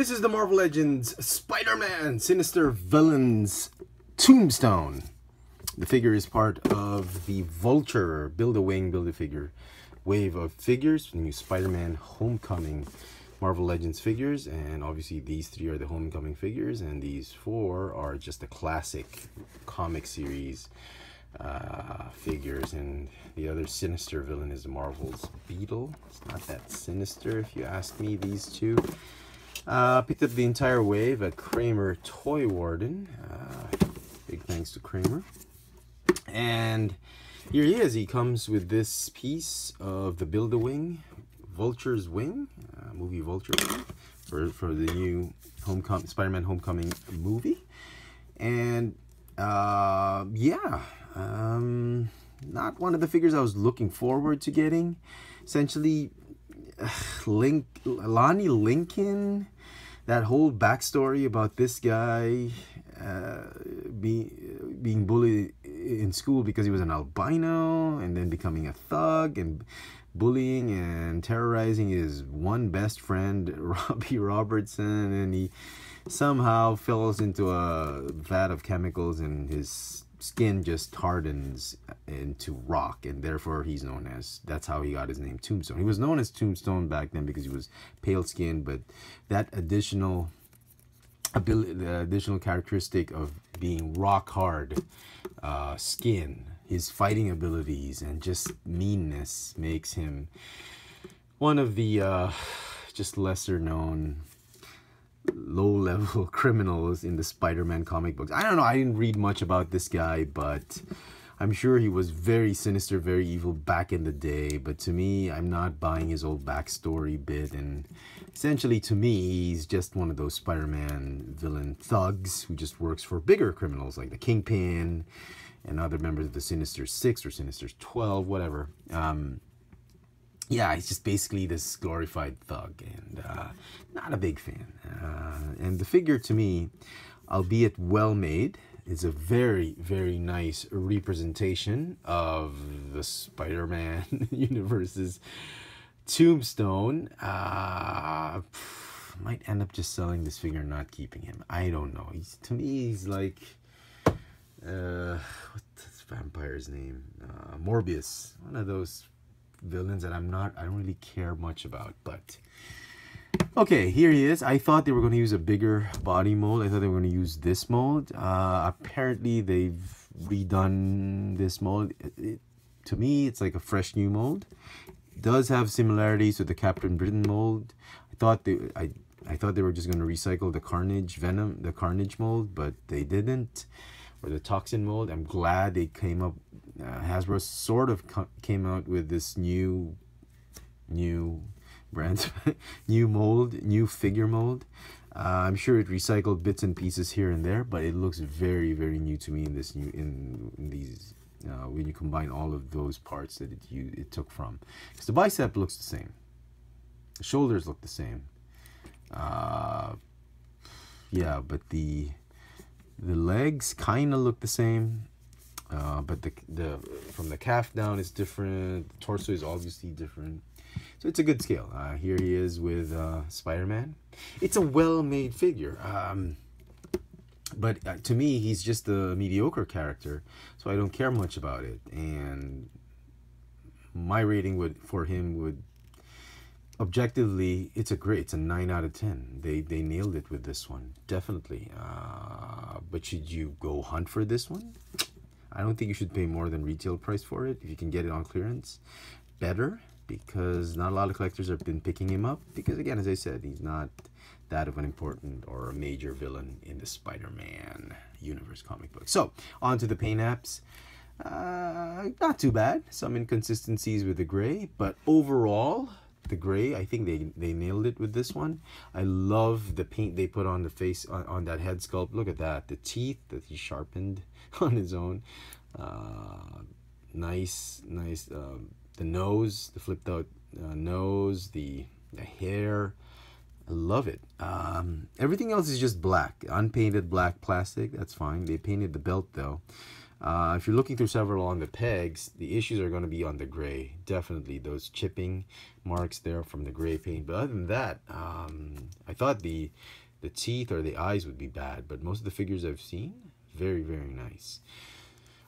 This is the Marvel Legends Spider-Man Sinister Villains Tombstone. The figure is part of the Vulture Build-A-Wing, Build-A-Figure wave of figures, new Spider-Man Homecoming Marvel Legends figures, and obviously these three are the Homecoming figures, and these four are just the classic comic series figures, and the other sinister villain is Marvel's Beetle. It's not that sinister if you ask me, these two. Picked up the entire wave at Kramer Toy Warden. Big thanks to Kramer. And here he is. He comes with this piece of the Build-A-Wing, Vulture's Wing, movie Vulture for the new Spider-Man Homecoming movie. And yeah, not one of the figures I was looking forward to getting. Essentially, Lonnie Lincoln, that whole backstory about this guy being bullied in school because he was an albino, and then becoming a thug and bullying and terrorizing his one best friend, Robbie Robertson, and he somehow falls into a vat of chemicals and his skin just hardens into rock, and therefore he's known as, that's how he got his name, Tombstone. He was known as Tombstone back then because he was pale skinned, but that additional ability, the additional characteristic of being rock hard skin, his fighting abilities and just meanness makes him one of the just lesser known low-level criminals in the Spider-Man comic books. I don't know, I didn't read much about this guy, but I'm sure he was very sinister, very evil back in the day. But to me, I'm not buying his old backstory bit, and essentially to me, he's just one of those Spider-Man villain thugs who just works for bigger criminals like the Kingpin and other members of the Sinister Six or Sinister 12, whatever. Yeah, he's just basically this glorified thug, and not a big fan. And the figure, to me, albeit well made, is a very, very nice representation of the Spider-Man universe's Tombstone. Might end up just selling this figure and not keeping him. I don't know. To me, he's like, what's this vampire's name? Morbius. One of those villains that I don't really care much about, but okay, here he is. I thought they were going to use a bigger body mold. I thought they were going to use this mold. Apparently they've redone this mold. To me, it's like a fresh new mold. It does have similarities with the Captain Britain mold. I thought they were just going to recycle the Carnage mold, but they didn't, or the Toxin mold. I'm glad they came up. Hasbro sort of came out with this new brand, new mold, new figure mold. I'm sure it recycled bits and pieces here and there, but it looks very, very new to me in this in these when you combine all of those parts that it took from. Because the bicep looks the same, the shoulders look the same. Yeah, but the legs kind of look the same. But the from the calf down is different. The torso is obviously different. So it's a good scale. Here he is with Spider-Man. It's a well-made figure. But to me, he's just a mediocre character, so I don't care much about it. And my rating for him would, objectively, it's a 9 out of 10. They nailed it with this one, definitely. But should you go hunt for this one? I don't think you should pay more than retail price for it. If you can get it on clearance, better, because not a lot of collectors have been picking him up. Because again, as I said, he's not that of an important or a major villain in the Spider-Man universe comic book. So, on to the paint apps. Not too bad. Some inconsistencies with the gray, but overall, the gray, I think they nailed it with this one. I love the paint they put on the face, on that head sculpt. Look at that. The teeth that he sharpened on his own. Nice. The nose, the flipped out nose, the hair. I love it. Everything else is just black. Unpainted black plastic. That's fine. They painted the belt though. If you're looking through several on the pegs, the issues are going to be on the gray. Definitely those chipping marks there from the gray paint. But other than that, I thought the teeth or the eyes would be bad, but most of the figures I've seen, very, very nice.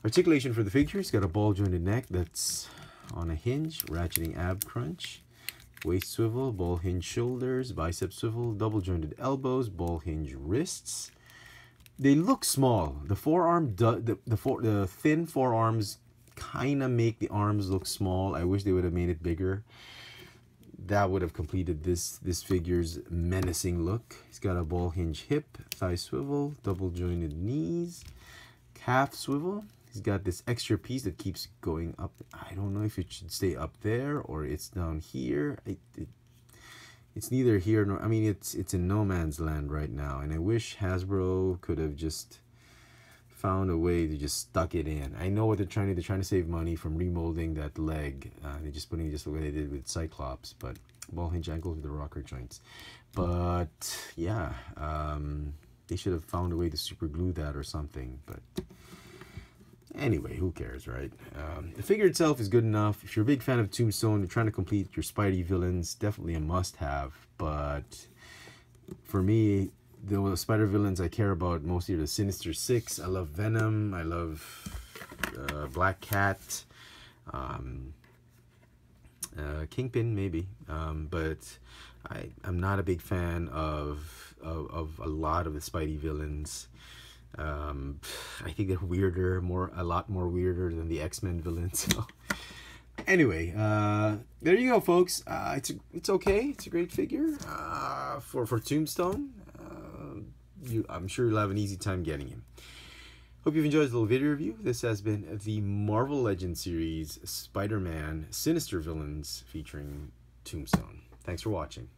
Articulation for the figure, it's got a ball jointed neck that's on a hinge, ratcheting ab crunch, waist swivel, ball hinge shoulders, bicep swivel, double jointed elbows, ball hinge wrists. They look small. The forearm, the thin forearms kind of make the arms look small. I wish they would have made it bigger. That would have completed this figure's menacing look. He's got a ball hinge hip, thigh swivel, double jointed knees, calf swivel. He's got this extra piece that keeps going up. I don't know if it should stay up there or it's down here. It's neither here nor, I mean, it's in no man's land right now. And I wish Hasbro could have just found a way to just stuck it in. I know what they're trying to do. They're trying to save money from remolding that leg. They're just putting it just the way they did with Cyclops, but ball hinge ankles with the rocker joints. But yeah, they should have found a way to super glue that or something. But anyway, who cares, right? The figure itself is good enough. If you're a big fan of Tombstone, you're trying to complete your Spidey villains, definitely a must-have. But for me, the Spider villains I care about mostly are the Sinister Six. I love Venom. I love Black Cat. Kingpin, maybe. But I'm not a big fan of a lot of the Spidey villains. I think they're weirder, a lot more weirder than the X-Men villains. So anyway, there you go, folks. It's okay. It's a great figure for Tombstone. I'm sure you'll have an easy time getting him. Hope you've enjoyed this little video review. This has been the Marvel Legends series Spider-Man Sinister Villains featuring Tombstone. Thanks for watching.